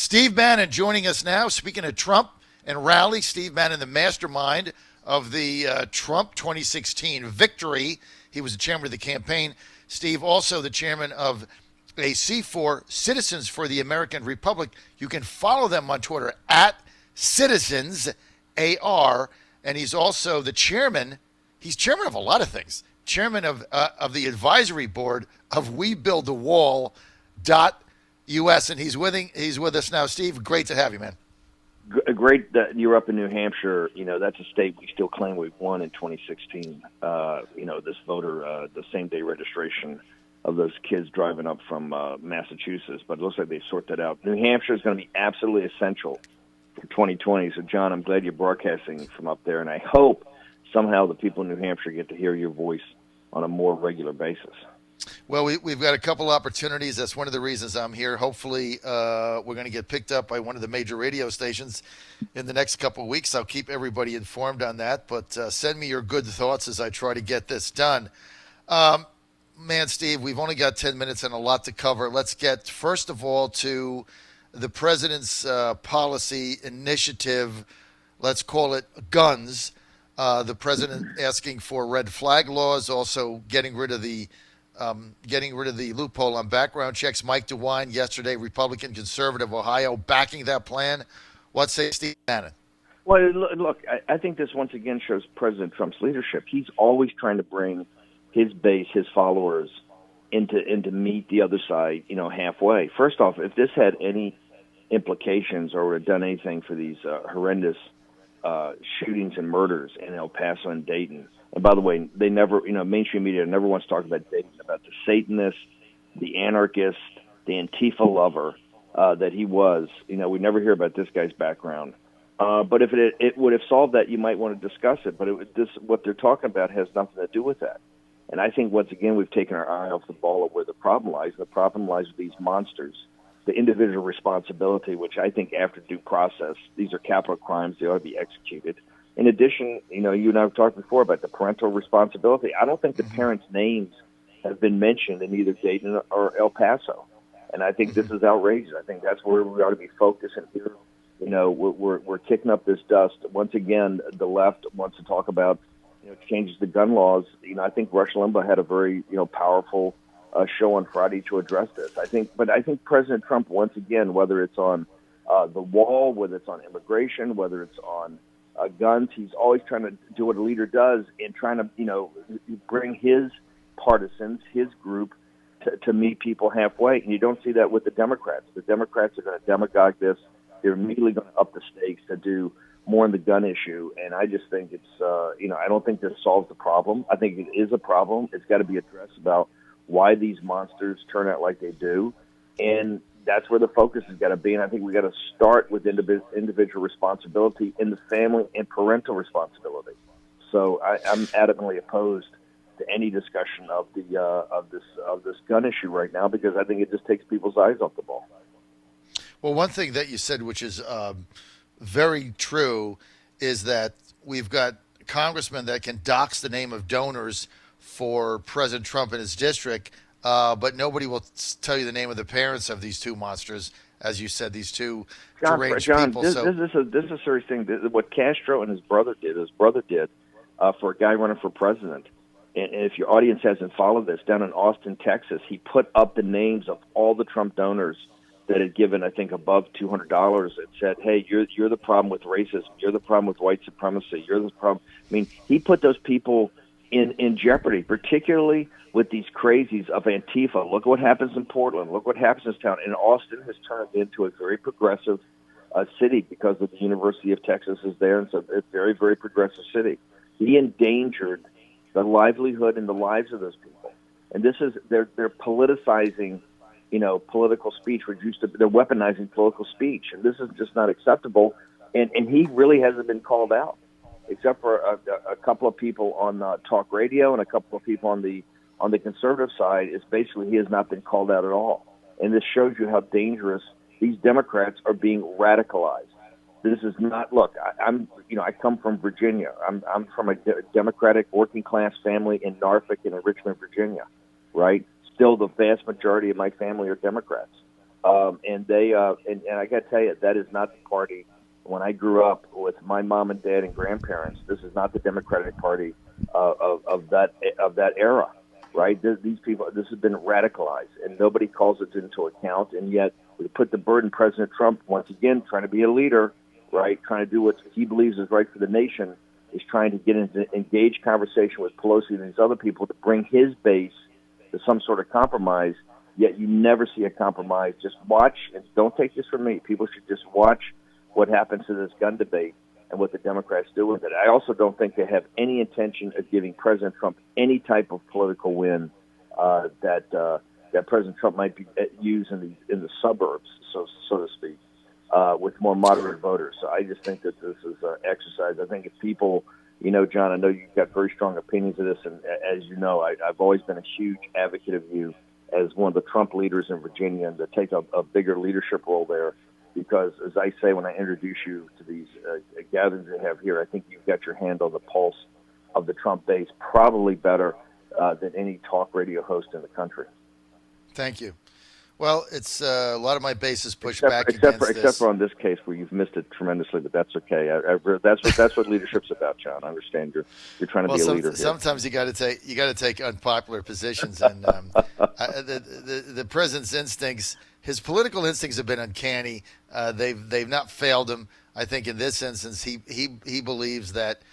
Steve Bannon joining us now. Speaking of Trump and rally, Steve Bannon, the mastermind of the Trump 2016 victory. He was the chairman of the campaign. Steve, also the chairman of AC4, Citizens for the American Republic. You can follow them on Twitter at CitizensAR. And he's also the chairman. He's chairman of a lot of things. Chairman of the advisory board of WeBuildTheWall.us, and he's with us now. Steve, great to have you, man. Great that you're up in New Hampshire. You know, that's a state we still claim we've won in 2016. This voter, the same-day registration of those kids driving up from Massachusetts, but it looks like they sort that out. New Hampshire is going to be absolutely essential for 2020. So, John, I'm glad you're broadcasting from up there, and I hope somehow the people in New Hampshire get to hear your voice on a more regular basis. Well, we've got a couple opportunities. That's one of the reasons I'm here. Hopefully, we're going to get picked up by one of the major radio stations in the next couple of weeks. I'll keep everybody informed on that. But send me your good thoughts as I try to get this done. Man, Steve, we've only got 10 minutes and a lot to cover. Let's get, first of all, to the president's policy initiative. Let's call it guns. The president asking for red flag laws, also getting rid of the loophole on background checks. Mike DeWine yesterday, Republican, conservative, Ohio, backing that plan. What say Steve Bannon? Well, look, I think this once again shows President Trump's leadership. He's always trying to bring his base, his followers, into meet the other side, halfway. First off, if this had any implications or would have done anything for these horrendous shootings and murders in El Paso and Dayton. And by the way, they never, mainstream media never wants to talk about Dayton, about the Satanist, the anarchist, the Antifa lover that he was. We never hear about this guy's background. But if it would have solved that, you might want to discuss it. But what they're talking about has nothing to do with that. And I think, once again, we've taken our eye off the ball of where the problem lies. The problem lies with these monsters. The individual responsibility, which I think after due process, these are capital crimes, they ought to be executed. In addition, you and I have talked before about the parental responsibility. I don't think the parents' names have been mentioned in either Dayton or El Paso. And I think this is outrageous. I think that's where we ought to be focused. And here, we're kicking up this dust. Once again, the left wants to talk about changes to gun laws. I think Rush Limbaugh had a very powerful show on Friday to address this. I think President Trump, once again, whether it's on the wall, whether it's on immigration, whether it's on guns, he's always trying to do what a leader does and trying to bring his partisans, his group, to meet people halfway. And you don't see that with the Democrats. The Democrats are going to demagogue this. They're immediately going to up the stakes to do more in the gun issue. And I just think it's I don't think this solves the problem. I think it is a problem. It's got to be addressed about why these monsters turn out like they do. And that's where the focus has got to be. And I think we got to start with individual responsibility in the family and parental responsibility. So I'm adamantly opposed to any discussion of this gun issue right now, because I think it just takes people's eyes off the ball. Well, one thing that you said, which is very true, is that we've got congressmen that can dox the name of donors for President Trump in his district, but nobody will tell you the name of the parents of these two monsters, as you said, these two deranged people. This is a serious thing. What Castro and his brother did for a guy running for president, and if your audience hasn't followed this, down in Austin, Texas, he put up the names of all the Trump donors that had given, I think, above $200. It said, hey, you're the problem with racism. You're the problem with white supremacy. You're the problem. I mean, he put those people in jeopardy, particularly with these crazies of Antifa. Look what happens in Portland. Look what happens in this town. And Austin has turned into a very progressive city because of the University of Texas is there. And so it's a very, very progressive city. He endangered the livelihood and the lives of those people. And this is, they're politicizing, political speech. They're weaponizing political speech. And this is just not acceptable. And he really hasn't been called out, except for a couple of people on talk radio and a couple of people on the conservative side. Is basically he has not been called out at all. And this shows you how dangerous these Democrats are being radicalized. This is not, look, I come from Virginia. I'm from a Democratic working class family in Norfolk and in Richmond, Virginia, right? Still the vast majority of my family are Democrats. And they and I got to tell you, that is not the party. When I grew up with my mom and dad and grandparents, this is not the Democratic Party of that era, right? These people, this has been radicalized, and nobody calls it into account. And yet, we put the burden. President Trump, once again, trying to be a leader, right? Trying to do what he believes is right for the nation, is trying to get into engaged conversation with Pelosi and these other people to bring his base to some sort of compromise. Yet you never see a compromise. Just watch, and don't take this from me. People should just watch what happens to this gun debate and what the Democrats do with it. I also don't think they have any intention of giving President Trump any type of political win that President Trump might be use in the suburbs, so to speak, with more moderate voters. So I just think that this is an exercise. I think if people, John, I know you've got very strong opinions of this, and as you know, I've always been a huge advocate of you as one of the Trump leaders in Virginia, and to take a bigger leadership role there. Because, as I say when I introduce you to these gatherings they have here, I think you've got your hand on the pulse of the Trump base probably better than any talk radio host in the country. Thank you. Well, it's a lot of my base is pushed back against this. Except for on this case where you've missed it tremendously, but that's okay. That's what leadership's about, John. I understand you're trying to be a leader here. Sometimes you got to take unpopular positions, and the president's instincts. His political instincts have been uncanny. They've not failed him. I think in this instance, he believes that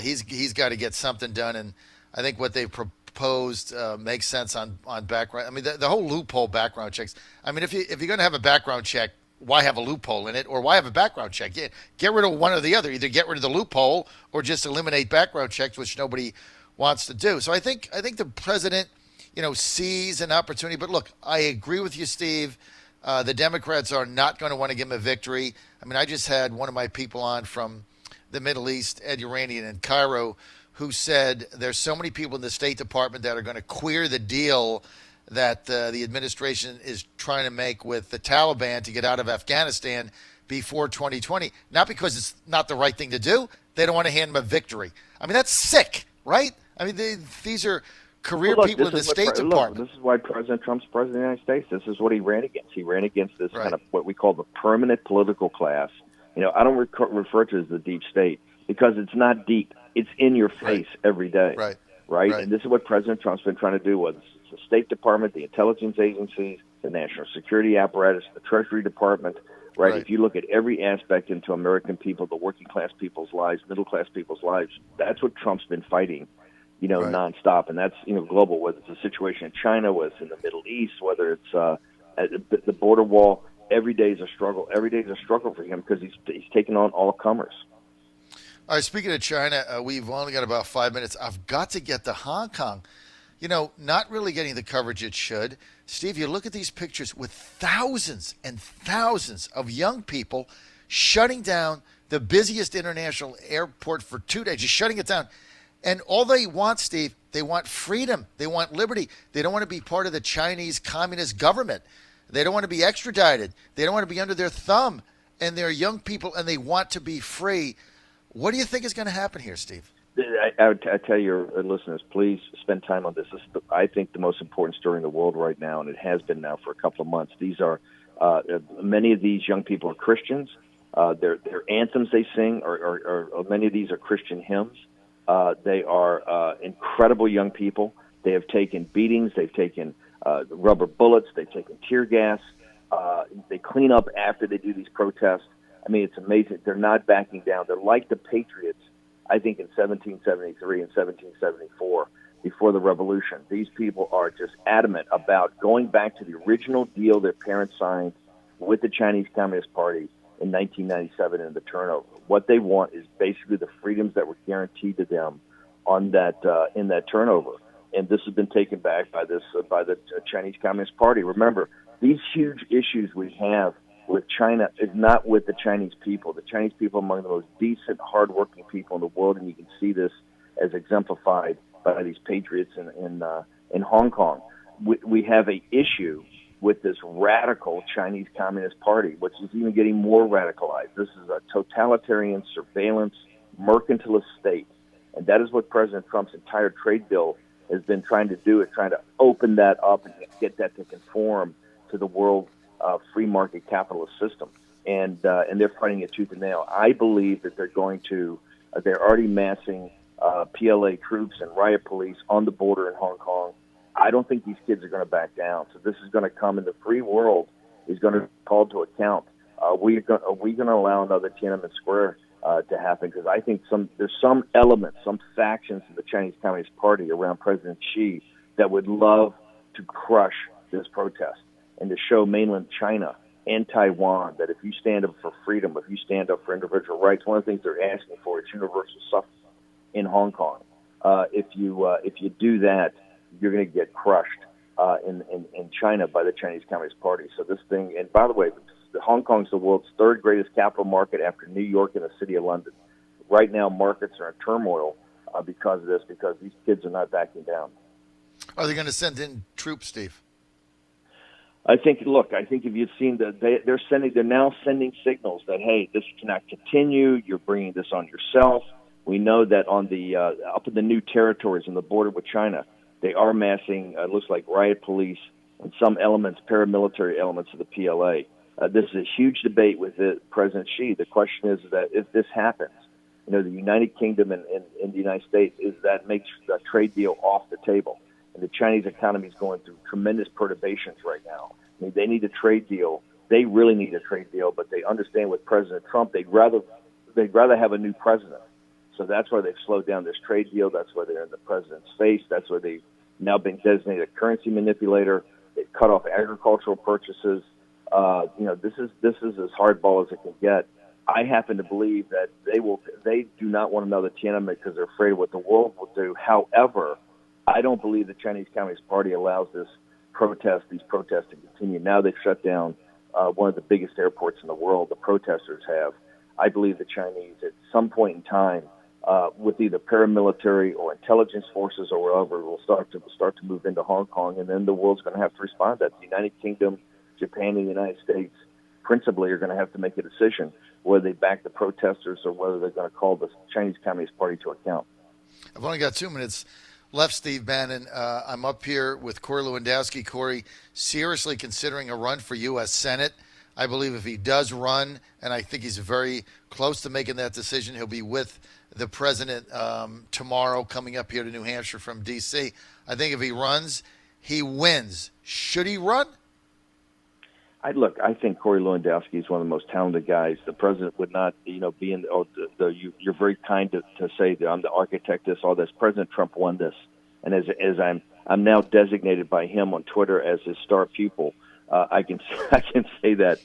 he's got to get something done, and I think what they've proposed makes sense on background. I mean, the whole loophole background checks. I mean, if you're going to have a background check, why have a loophole in it, or why have a background check? Get rid of one or the other. Either get rid of the loophole or just eliminate background checks, which nobody wants to do. So I think the president, sees an opportunity. But look, I agree with you, Steve. The Democrats are not going to want to give him a victory. I mean, I just had one of my people on from the Middle East, Ed Uranian in Cairo, who said there's so many people in the State Department that are going to queer the deal that the administration is trying to make with the Taliban to get out of Afghanistan before 2020. Not because it's not the right thing to do. They don't want to hand him a victory. I mean, that's sick, right? I mean, these are career people in the State Department. This is why President Trump's president of the United States. This is what he ran against. He ran against this kind of what we call the permanent political class. I don't refer to it as the deep state because it's not deep. It's in your face every day. Right? And this is what President Trump's been trying to do with the State Department, the intelligence agencies, the national security apparatus, the Treasury Department. Right? If you look at every aspect into American people, the working class people's lives, middle class people's lives, that's what Trump's been fighting. Nonstop, and that's global. Whether it's a situation in China, whether it's in the Middle East, whether it's the border wall, every day is a struggle. Every day is a struggle for him because he's taking on all comers. All right. Speaking of China, we've only got about 5 minutes. I've got to get to Hong Kong. Not really getting the coverage it should. Steve, you look at these pictures with thousands and thousands of young people shutting down the busiest international airport for 2 days, just shutting it down. And all they want, Steve, they want freedom. They want liberty. They don't want to be part of the Chinese communist government. They don't want to be extradited. They don't want to be under their thumb. And they're young people, and they want to be free. What do you think is going to happen here, Steve? I tell your listeners, please spend time on this. This is, I think, the most important story in the world right now, and it has been now for a couple of months. These are many of these young people are Christians. Their anthems they sing, or many of these are Christian hymns. They are incredible young people. They have taken beatings. They've taken rubber bullets. They've taken tear gas. They clean up after they do these protests. I mean, it's amazing. They're not backing down. They're like the Patriots, I think, in 1773 and 1774, before the Revolution. These people are just adamant about going back to the original deal their parents signed with the Chinese Communist Party in 1997 in the turnover. What they want is basically the freedoms that were guaranteed to them on that in that turnover. And this has been taken back by the Chinese Communist Party. Remember, these huge issues we have with China is not with the Chinese people. The Chinese people are among the most decent, hardworking people in the world, and you can see this as exemplified by these patriots in Hong Kong. We have an issue with this radical Chinese Communist Party, which is even getting more radicalized. This is a totalitarian, surveillance, mercantilist state, and that is what President Trump's entire trade bill has been trying to do, is trying to open that up and get that to conform to the world free market capitalist system, and they're fighting it tooth and nail. I believe that they're going to. They're already massing PLA troops and riot police on the border in Hong Kong. I don't think these kids are going to back down. So this is going to come, and the free world is going to be called to account. Are we going to allow another Tiananmen Square to happen? Because I think there's some elements, some factions of the Chinese Communist Party around President Xi that would love to crush this protest and to show mainland China and Taiwan that if you stand up for freedom, if you stand up for individual rights, one of the things they're asking for is universal suffrage in Hong Kong. If you do that, you're going to get crushed in China by the Chinese Communist Party. So this thing, and by the way, Hong Kong is the world's third greatest capital market after New York and the city of London. Right now, markets are in turmoil because of this, because these kids are not backing down. Are they going to send in troops, Steve? I think if you've seen they're now sending signals that, hey, this cannot continue. You're bringing this on yourself. We know that on the up in the new territories on the border with China, they are massing. It looks like riot police and some elements, paramilitary elements of the PLA. This is a huge debate with President Xi. The question is that if this happens, the United Kingdom and the United States, that makes the trade deal off the table. And the Chinese economy is going through tremendous perturbations right now. I mean, they need a trade deal. They really need a trade deal, but they understand with President Trump, they'd rather have a new president. So that's why they've slowed down this trade deal. That's why they're in the president's face. That's why they've now been designated a currency manipulator. They've cut off agricultural purchases. This is as hardball as it can get. I happen to believe that they do not want another Tiananmen because they're afraid of what the world will do. However, I don't believe the Chinese Communist Party allows these protests to continue. Now they've shut down one of the biggest airports in the world. The protesters have. I believe the Chinese, at some point in time, with either paramilitary or intelligence forces or whatever, will start to move into Hong Kong, and then the world's going to have to respond to that. The United Kingdom, Japan, and the United States principally are going to have to make a decision whether they back the protesters or whether they're going to call the Chinese Communist Party to account. I've only got 2 minutes left, Steve Bannon. I'm up here with Corey Lewandowski. Corey, seriously considering a run for U.S. Senate. I believe if he does run, and I think he's very close to making that decision, he'll be with the president tomorrow, coming up here to New Hampshire from D.C. I think if he runs, he wins. Should he run? I think Corey Lewandowski is one of the most talented guys. The president would not, be in. You're very kind to say that I'm the architect. All this. President Trump won this, and as I'm now designated by him on Twitter as his star pupil. I can say that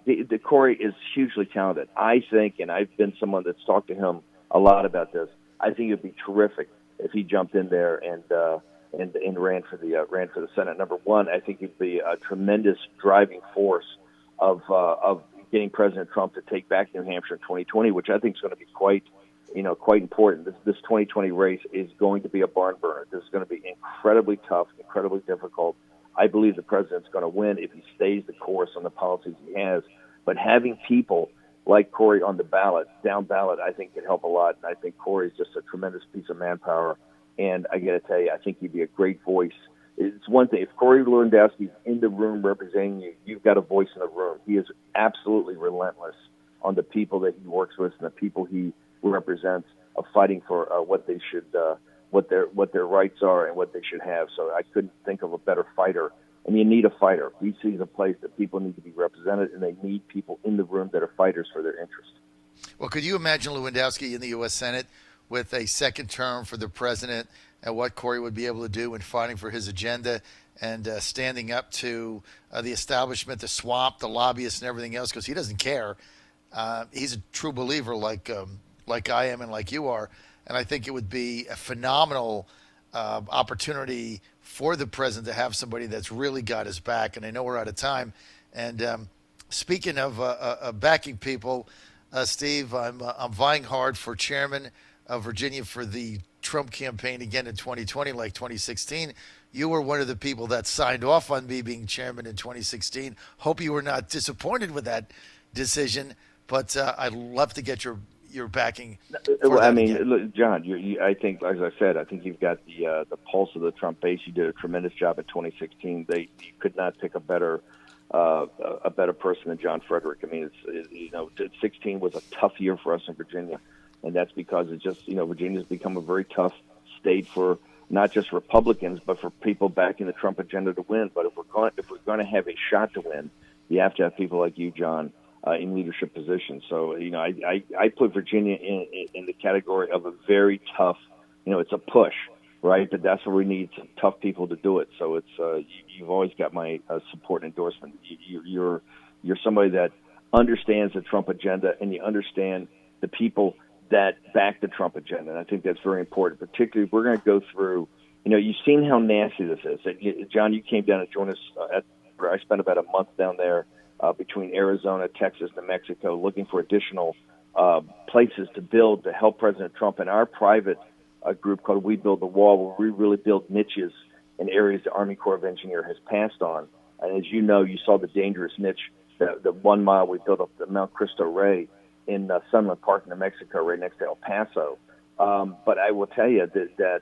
the Corey is hugely talented. I think, and I've been someone that's talked to him a lot about this. I think it'd be terrific if he jumped in there and ran for the Senate. Number one, I think he'd be a tremendous driving force of getting President Trump to take back New Hampshire in 2020, which I think is going to be quite important. This 2020 race is going to be a barn burner. This is going to be incredibly tough, incredibly difficult. I believe the president's going to win if he stays the course on the policies he has. But having people like Corey on the ballot, down ballot, I think could help a lot. And I think Corey's just a tremendous piece of manpower. And I got to tell you, I think he'd be a great voice. It's one thing. If Corey Lewandowski's in the room representing you, you've got a voice in the room. He is absolutely relentless on the people that he works with and the people he represents of fighting for what they should, what their rights are and what they should have. So I couldn't think of a better fighter. And you need a fighter. DC is a place that people need to be represented, and they need people in the room that are fighters for their interest. Well, could you imagine Lewandowski in the U.S. Senate with a second term for the president and what Corey would be able to do in fighting for his agenda and standing up to the establishment, the swamp, the lobbyists, and everything else? Because he doesn't care. He's a true believer, like I am and like you are. And I think it would be a phenomenal opportunity for the president to have somebody that's really got his back. And I know we're out of time. And speaking of backing people, Steve, I'm vying hard for chairman of Virginia for the Trump campaign again in 2020, like 2016. You were one of the people that signed off on me being chairman in 2016. Hope you were not disappointed with that decision, but I'd love to get your backing. Look, John, I think, as I said, I think you've got the pulse of the Trump base. You did a tremendous job in 2016. You could not pick a better a better person than John Frederick. I mean, 16 was a tough year for us in Virginia, and that's because it's just Virginia's become a very tough state for not just Republicans, but for people backing the Trump agenda to win. But if we're going to have a shot to win, you have to have people like you, John, in leadership positions. So I put Virginia in the category of a very tough. It's a push, right? But that's where we need some tough people to do it. So it's you've always got my support and endorsement. You're somebody that understands the Trump agenda, and you understand the people that back the Trump agenda. And I think that's very important. Particularly, we're going to go through. You've seen how nasty this is. John, you came down to join us. I spent about a month down there between Arizona, Texas, New Mexico, looking for additional places to build to help President Trump. And our private group called We Build the Wall, where we really build niches in areas the Army Corps of Engineers has passed on. And as you know, you saw the dangerous niche, the 1 mile we built up the Mount Cristo Rey in Sunland Park, New Mexico, right next to El Paso. But I will tell you that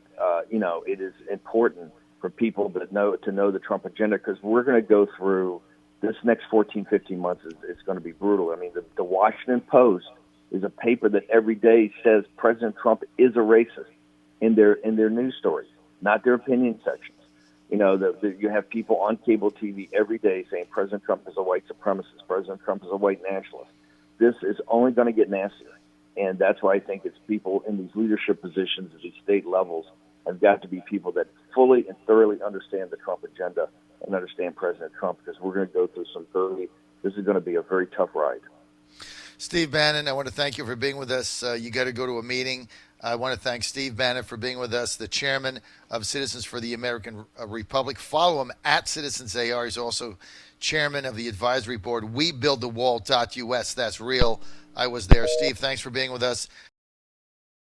it is important for people to know the Trump agenda, because we're going to go through this next 14, 15 months. It's going to be brutal. I mean, the Washington Post is a paper that every day says President Trump is a racist in their news stories, not their opinion sections. You have people on cable TV every day saying President Trump is a white supremacist, President Trump is a white nationalist. This is only going to get nastier, and that's why I think it's people in these leadership positions at these state levels have got to be people that fully and thoroughly understand the Trump agenda and understand President Trump, because we're going to go through this is going to be a very tough ride. Steve Bannon, I want to thank you for being with us. You got to go to a meeting. I want to thank Steve Bannon for being with us, the chairman of Citizens for the American Republic. Follow him at Citizens AR. He's also chairman of the advisory board, webuildthewall.us. That's real. I was there. Steve, thanks for being with us.